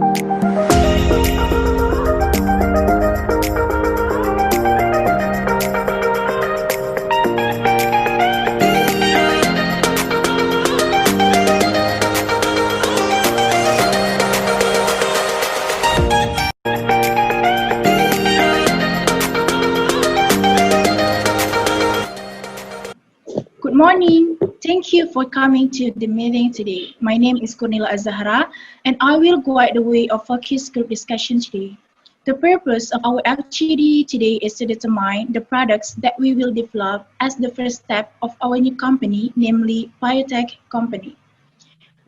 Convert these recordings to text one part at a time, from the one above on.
Good morning. Thank you for coming to the meeting today. My name is Kurnilah Azzahra, and I will guide the way of focus group discussion today. The purpose of our FGD today is to determine the products that we will develop as the first step of our new company, namely biotech company,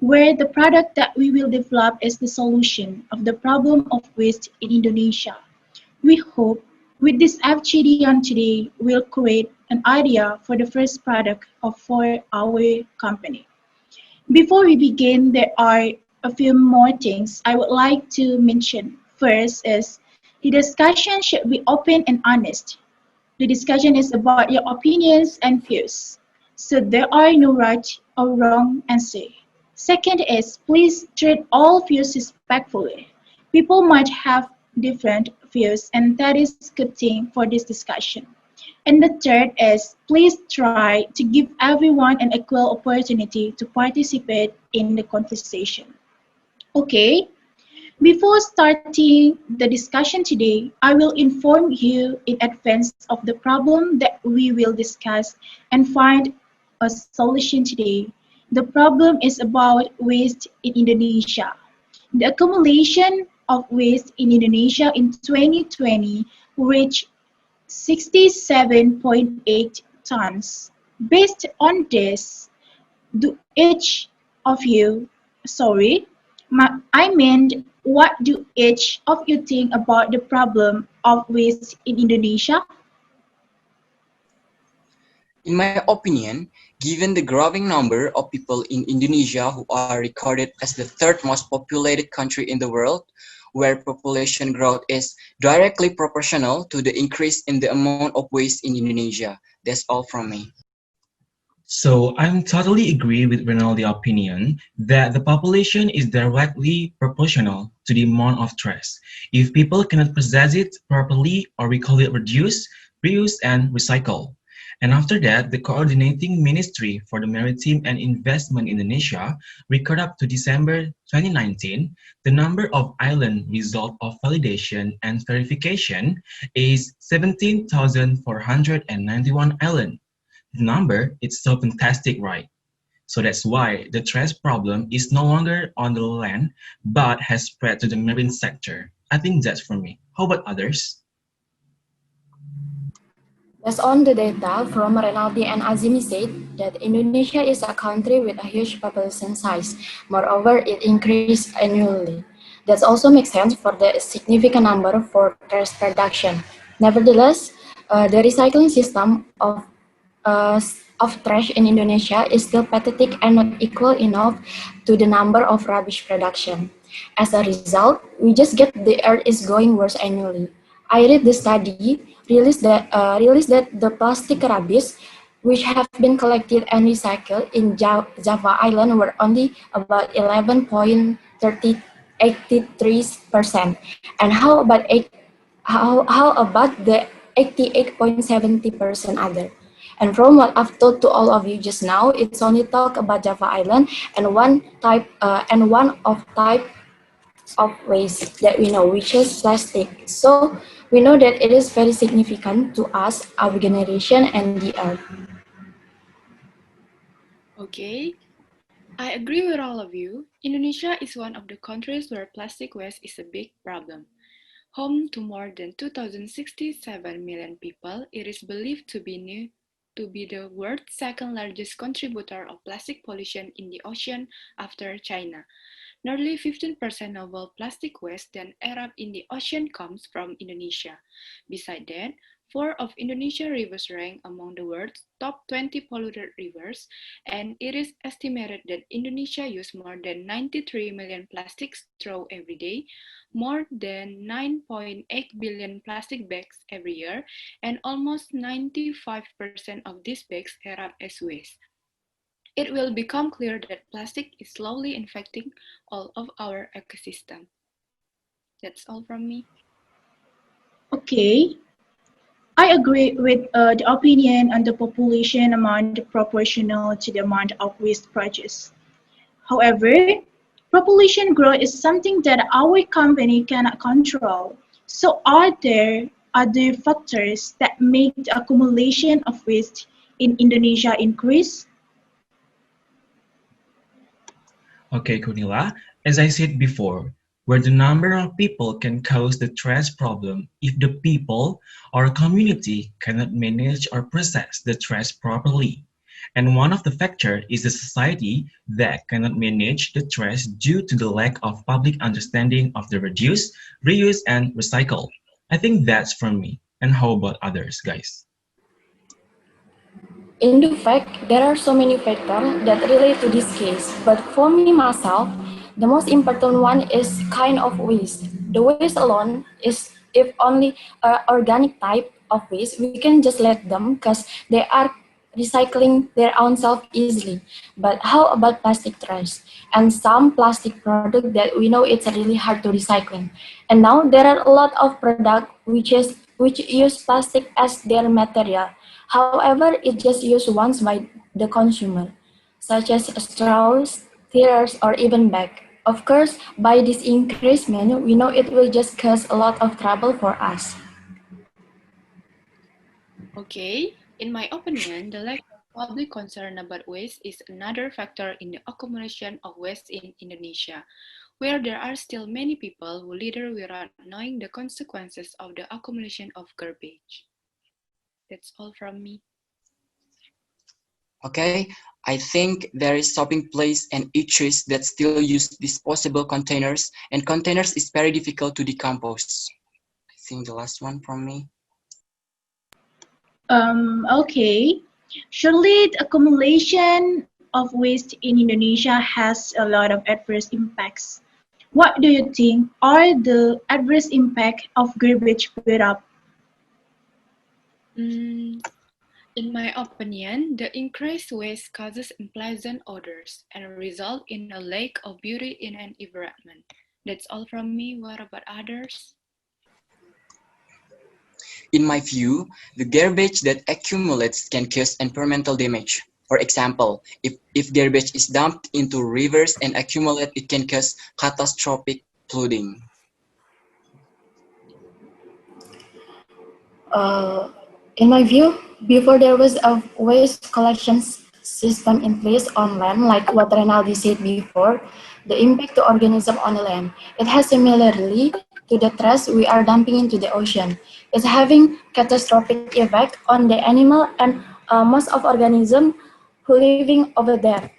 where the product that we will develop is the solution of the problem of waste in Indonesia. We hope with this FGD on today, we'll create an idea for the first product for our company. Before we begin, there are a few more things I would like to mention. First is the discussion should be open and honest. The discussion is about your opinions and views, so there are no right or wrong answer. Second is please treat all views respectfully. People might have different views, and that is a good thing for this discussion. And the third is please try to give everyone an equal opportunity to participate in the conversation. Okay, before starting the discussion today, I will inform you in advance of the problem that we will discuss and find a solution today. The problem is about waste in Indonesia. The accumulation of waste in Indonesia in 2020 reached 67.8 tons. Based on this, do each of you, what do each of you think about the problem of waste in Indonesia? In my opinion, given the growing number of people in Indonesia who are recorded as the third most populated country in the world, where population growth is directly proportional to the increase in the amount of waste in Indonesia. That's all from me. So I'm totally agree with Renaldi's opinion that the population is directly proportional to the amount of trash. If people cannot process it properly, or we call it reduce, reuse, and recycle. And after that, the coordinating ministry for the Maritime and Investment Indonesia record up to December 2019, the number of island result of validation and verification is 17,491 island. The number is so fantastic, right? So that's why the trash problem is no longer on the land, but has spread to the marine sector. I think that's for me. How about others? Based on the data from Renaldi and Azimi said that Indonesia is a country with a huge population size. Moreover, it increased annually. That also makes sense for the significant number for trash production. Nevertheless, the recycling system of trash in Indonesia is still pathetic and not equal enough to the number of rubbish production. As a result, we just get the earth is going worse annually. I read the study released that the plastic rubbish which have been collected and recycled in Java Island were only about 11.83%. And how about the 88.70% other? And from what I've told to all of you just now, it's only talk about Java Island and one type of waste that we know, which is plastic. So we know that it is very significant to us, our generation, and the earth. Okay, I agree with all of you. Indonesia is one of the countries where plastic waste is a big problem. Home to more than 2,067 million people, it is believed to be the world's second largest contributor of plastic pollution in the ocean after China. Nearly 15% of all plastic waste that erupt in the ocean comes from Indonesia. Besides that, 4 of Indonesia's rivers rank among the world's top 20 polluted rivers, and it is estimated that Indonesia uses more than 93 million plastic straws every day, more than 9.8 billion plastic bags every year, and almost 95% of these bags erupt as waste. It will become clear that plastic is slowly infecting all of our ecosystem. That's all from me. Okay, I agree with the opinion on the population amount proportional to the amount of waste produced. However, population growth is something that our company cannot control. So are there other factors that make the accumulation of waste in Indonesia increase? Okay, Kurnilah, as I said before, where the number of people can cause the trash problem if the people or community cannot manage or process the trash properly. And one of the factors is the society that cannot manage the trash due to the lack of public understanding of the reduce, reuse, and recycle. I think that's from me. And how about others, guys? In the fact, there are so many factors that relate to this case, but for me myself, the most important one is kind of waste. The waste alone is if only organic type of waste, we can just let them because they are recycling their own self easily. But how about plastic trash and some plastic product that we know it's really hard to recycling? And now there are a lot of product which use plastic as their material. However, it just used once by the consumer, such as straws, tears, or even bag. Of course, by this increasement, we know it will just cause a lot of trouble for us. Okay, in my opinion, the lack of public concern about waste is another factor in the accumulation of waste in Indonesia, where there are still many people who litter without knowing the consequences of the accumulation of garbage. That's all from me. Okay, I think there is shopping place and eateries that still use disposable containers, and containers is very difficult to decompose. I think the last one from me. Okay. Surely the accumulation of waste in Indonesia has a lot of adverse impacts. What do you think are the adverse impact of garbage pickup? Mm, in my opinion, the increased waste causes unpleasant odors and result in a lack of beauty in an environment. That's all from me. What about others? In my view, the garbage that accumulates can cause environmental damage. For example, if garbage is dumped into rivers and accumulate, it can cause catastrophic flooding. Uh, in my view, before there was a waste collection system in place on land, like what Renaldi said before, the impact to organism on the land. It has similarly to the trash we are dumping into the ocean. It's having catastrophic effect on the animal and most of organism who living over there.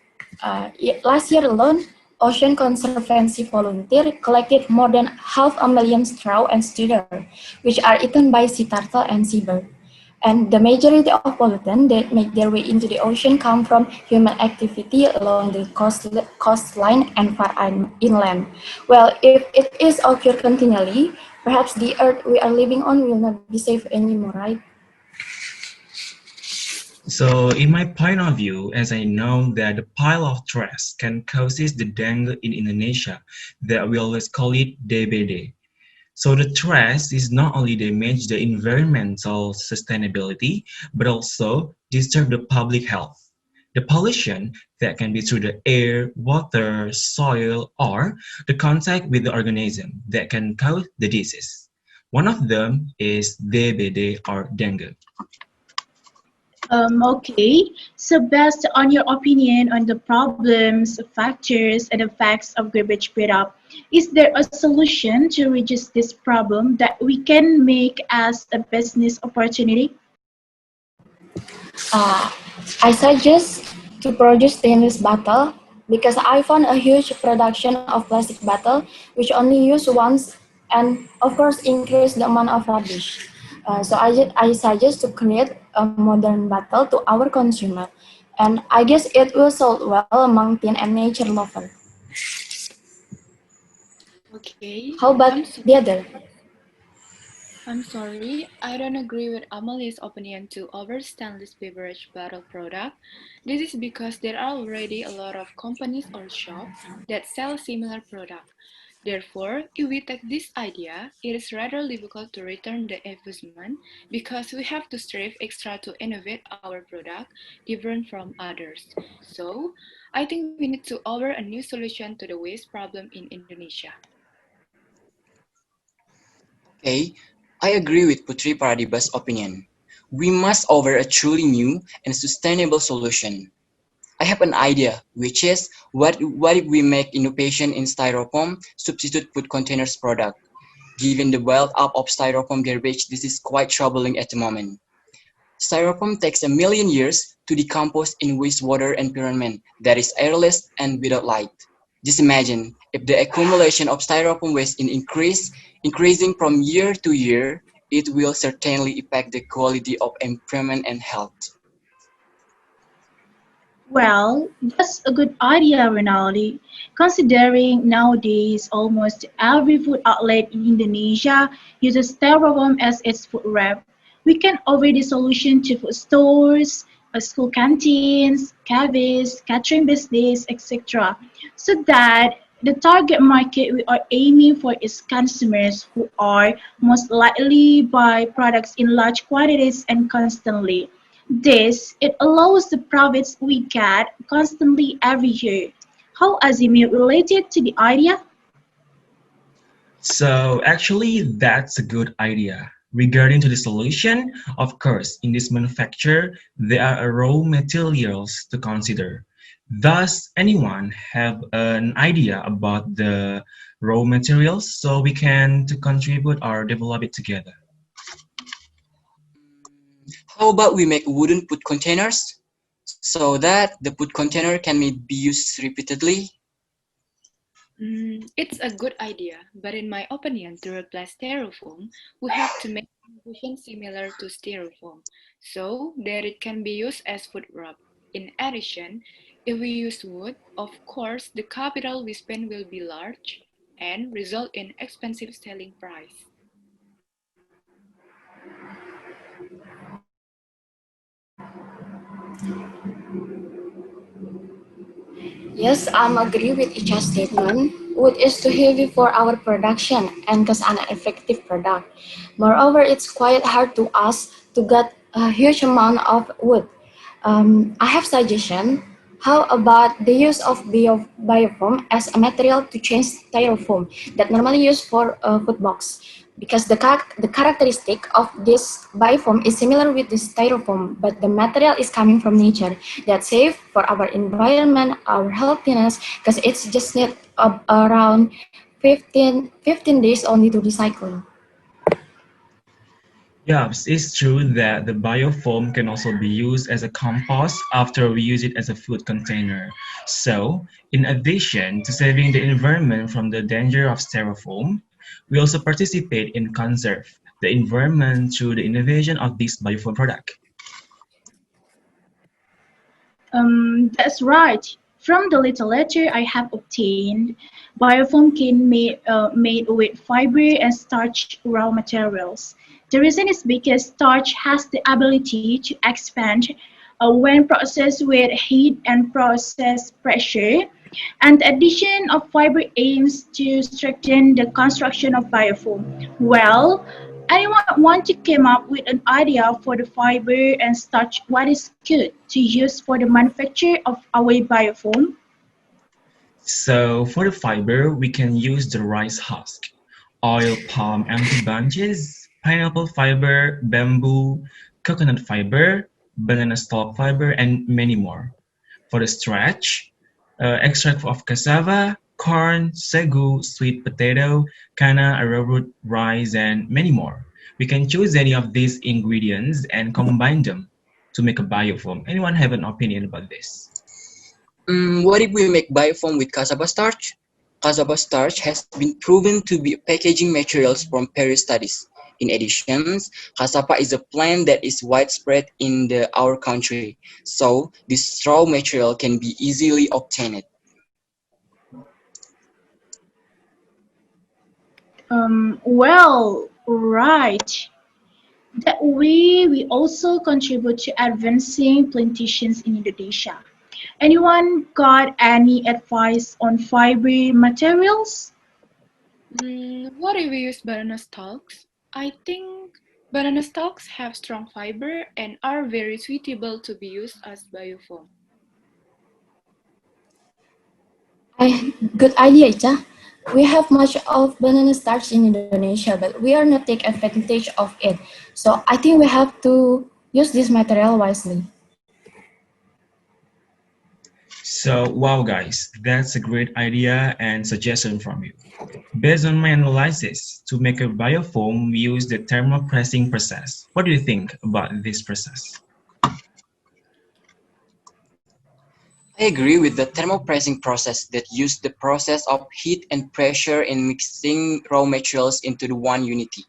Last year alone, Ocean Conservancy volunteer collected more than 500,000 straw and studder, which are eaten by sea turtle and seabird. And the majority of pollutants that make their way into the ocean come from human activity along the coastline and far inland. Well, if it is occur continually, perhaps the earth we are living on will not be safe anymore, right? So, in my point of view, as I know that the pile of trash can causes the dengue in Indonesia, that we always call it DBD. So the trash is not only damage the environmental sustainability, but also disturb the public health. The pollution that can be through the air, water, soil, or the contact with the organism that can cause the disease. One of them is DBD or dengue. Okay, so based on your opinion on the problems, factors, and effects of garbage pickup, is there a solution to reduce this problem that we can make as a business opportunity? Uh, I suggest to produce stainless bottle because I found a huge production of plastic bottle which only use once and of course increase the amount of rubbish. I suggest to create a modern bottle to our consumer, and I guess it will sold well among teen and nature lover. Okay, How about the other? I'm sorry, I don't agree with Amalia's opinion to over stainless beverage bottle product. This is because there are already a lot of companies or shops that sell similar product. Therefore, if we take this idea, it is rather difficult to return the investment because we have to strive extra to innovate our product different from others. So, I think we need to offer a new solution to the waste problem in Indonesia. Okay, I agree with Putri Faradiba's opinion. We must offer a truly new and sustainable solution. I have an idea, which is what if we make innovation in styrofoam substitute food containers product? Given the build up of styrofoam garbage, this is quite troubling at the moment. Styrofoam takes a million years to decompose in wastewater environment that is airless and without light. Just imagine if the accumulation of styrofoam waste increasing from year to year, it will certainly impact the quality of environment and health. Well, that's a good idea, Renaldi. Considering nowadays almost every food outlet in Indonesia uses styrofoam as its food wrap, we can offer the solution to food stores, school canteens, cafes, catering business, etc. So that the target market we are aiming for is consumers who are most likely buy products in large quantities and constantly. This it allows the profits we get constantly every year. How Azimi related to the idea? So actually, that's a good idea. Regarding to the solution, of course, in this manufacture, there are raw materials to consider. Does anyone have an idea about the raw materials so we can to contribute or develop it together? How about we make wooden food containers so that the food container can be used repeatedly? It's a good idea, but in my opinion, to replace styrofoam, we have to make innovation similar to styrofoam, so that it can be used as food wrap. In addition, if we use wood, of course, the capital we spend will be large and result in expensive selling price. Yes, I'm agree with each statement. Wood is too heavy for our production and cause an effective product. Moreover, it's quite hard to us to get a huge amount of wood. I have suggestion. How about the use of biofoam as a material to change styrofoam that normally used for a food box? Because the characteristic of this biofoam is similar with the styrofoam, but the material is coming from nature. That's safe for our environment, our healthiness, because it's just need around 15 days only to recycle. Yes, it's true that the biofoam can also be used as a compost after we use it as a food container. So, in addition to saving the environment from the danger of styrofoam, we also participate in conserve the environment through the innovation of this biofoam product. That's right. From the little letter I have obtained, biofoam can made with fiber and starch raw materials. The reason is because starch has the ability to expand when processed with heat and process pressure, and the addition of fiber aims to strengthen the construction of biofoam. Well, anyone want to come up with an idea for the fiber and starch what is good to use for the manufacture of our biofoam? So, for the fiber, we can use the rice husk, oil palm empty bunches, pineapple fiber, bamboo, coconut fiber, banana stalk fiber, and many more. For the starch, extract of cassava, corn, sagu, sweet potato, canna, arrowroot, rice, and many more. We can choose any of these ingredients and combine them to make a biofoam. Anyone have an opinion about this? What if we make biofoam with cassava starch? Cassava starch has been proven to be packaging materials from various studies. In addition, cassava is a plant that is widespread in our country, so this raw material can be easily obtained. Well, right. That way, we also contribute to advancing plantations in Indonesia. Anyone got any advice on fiber materials? What if we use banana stalks? I think banana stalks have strong fiber and are very suitable to be used as biofoam. Good idea, Icha. We have much of banana starch in Indonesia, but we are not take advantage of it. So I think we have to use this material wisely. So, wow, guys, that's a great idea and suggestion from you. Based on my analysis, to make a biofoam, we use the thermopressing process. What do you think about this process? I agree with the thermopressing process that uses the process of heat and pressure in mixing raw materials into the one unity.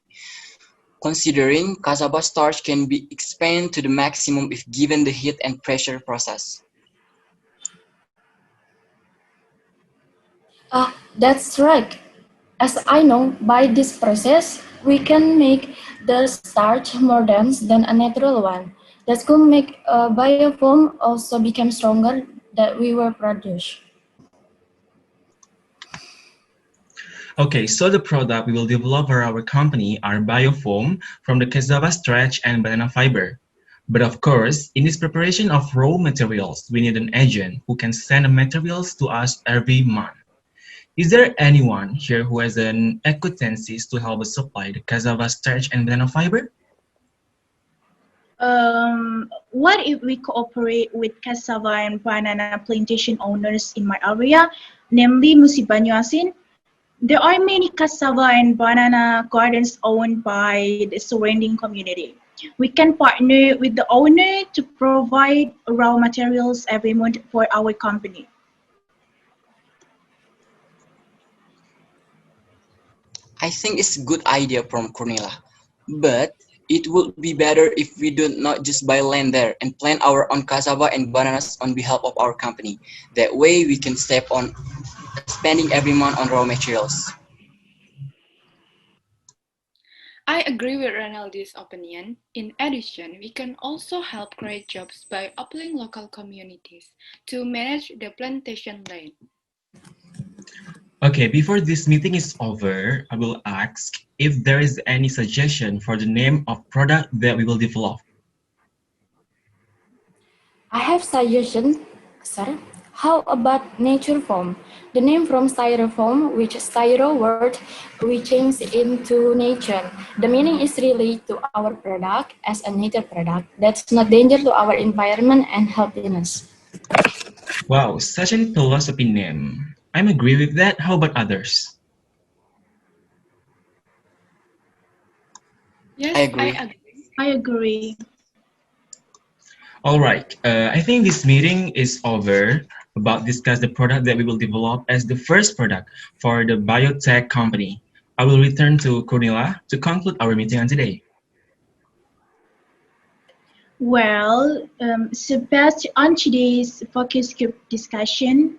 Considering cassava starch can be expanded to the maximum if given the heat and pressure process. That's right. As I know, by this process, we can make the starch more dense than a natural one. That could make a biofoam also become stronger that we will produce. Okay, so the product we will develop for our company are biofoam from the cassava starch and banana fiber. But of course, in this preparation of raw materials, we need an agent who can send the materials to us every month. Is there anyone here who has an acquaintances to help us supply the cassava starch and banana fiber? What if we cooperate with cassava and banana plantation owners in my area, namely Musi Banyuasin? There are many cassava and banana gardens owned by the surrounding community. We can partner with the owner to provide raw materials every month for our company. I think it's a good idea from Kurnilah, but it would be better if we do not just buy land there and plant our own cassava and bananas on behalf of our company. That way we can save on spending every month on raw materials. I agree with Renaldi's opinion. In addition, we can also help create jobs by applying local communities to manage the plantation land. Okay, before this meeting is over, I will ask if there is any suggestion for the name of product that we will develop. I have suggestion, sir. How about nature foam? The name from styrofoam, which styro word we change into nature. The meaning is really to our product as a nature product that's not danger to our environment and healthiness. Wow, such a philosophy name. I'm agree with that. How about others? Yes, I I agree. agree. I agree. All right, I think this meeting is over about discuss the product that we will develop as the first product for the biotech company. I will return to Kurnilah to conclude our meeting on today. Well, so based on today's focus group discussion,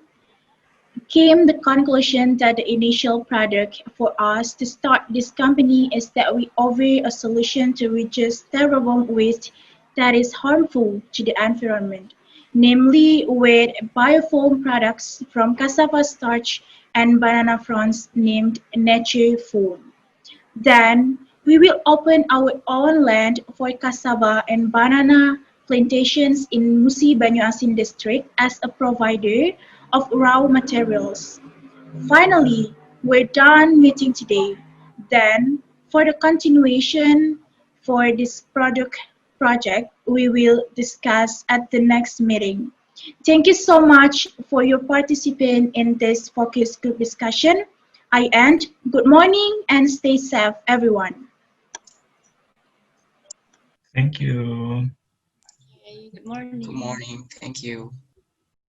came the conclusion that the initial product for us to start this company is that we offer a solution to reduce styrofoam waste that is harmful to the environment, namely with biofoam products from cassava starch and banana fronds named Nature Foam. Then we will open our own land for cassava and banana plantations in Musi Banyuasin district as a provider of raw materials. Finally, we're done meeting today. Then, for the continuation for this product project, we will discuss at the next meeting. Thank you so much for your participation in this focus group discussion. I end. Good morning and stay safe, everyone. Thank you. Okay, good Good morning. morning. Thank you.